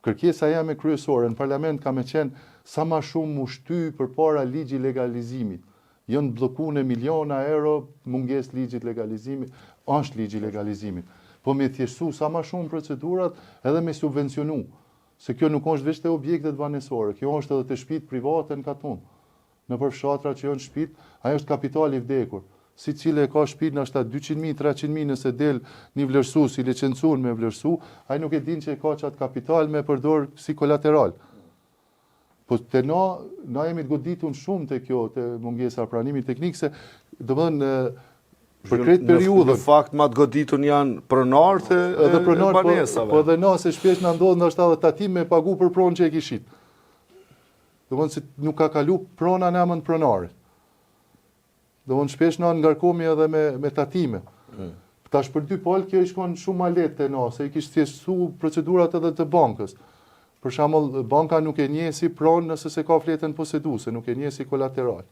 kërkesa jame kryesore në parlament ka me qenë sa ma shumë mu shty përpara ligji legalizimit. Jënë bllokuar miliona euro munges ligjit legalizimit, është ligji legalizimit. Po me thjeshtu sa ma shumë procedurat edhe me subvencionu. Se kjo nuk është vetëm te objektet banesore, kjo është edhe te shtëpitë private në katon. Në për fshatra që janë shtëpitë, ajo është kapitali i vdekur. Si cile ka shtëpi në ashta 200.000, 300.000 nëse del një vlerësues i licencuar me vlerësu, ai nuk e din që e ka çat kapital me përdor si kolateral. Po te na jemi të goditur shumë te kjo, te mungesa e pranimit teknik se domethënë për këtë periudhë në fakt më të goditun janë pronarët e banesave. Po edhe na se shpesh na ndodh ndoshta edhe tatim me pagu për pronë që e kishit. Domethënë se nuk ka kalu prona në emër të pronarit. Domethënë shpesh na ngarkohemi edhe me tatime. Tash për 2 palë kjo i shkon shumë ma lehtë te na, se i kishte thjeshtuar procedurat edhe të bankës. Për shembull, banka nuk e njeh si pronë nëse se ka fletën poseduese, nuk e njeh si kolateral.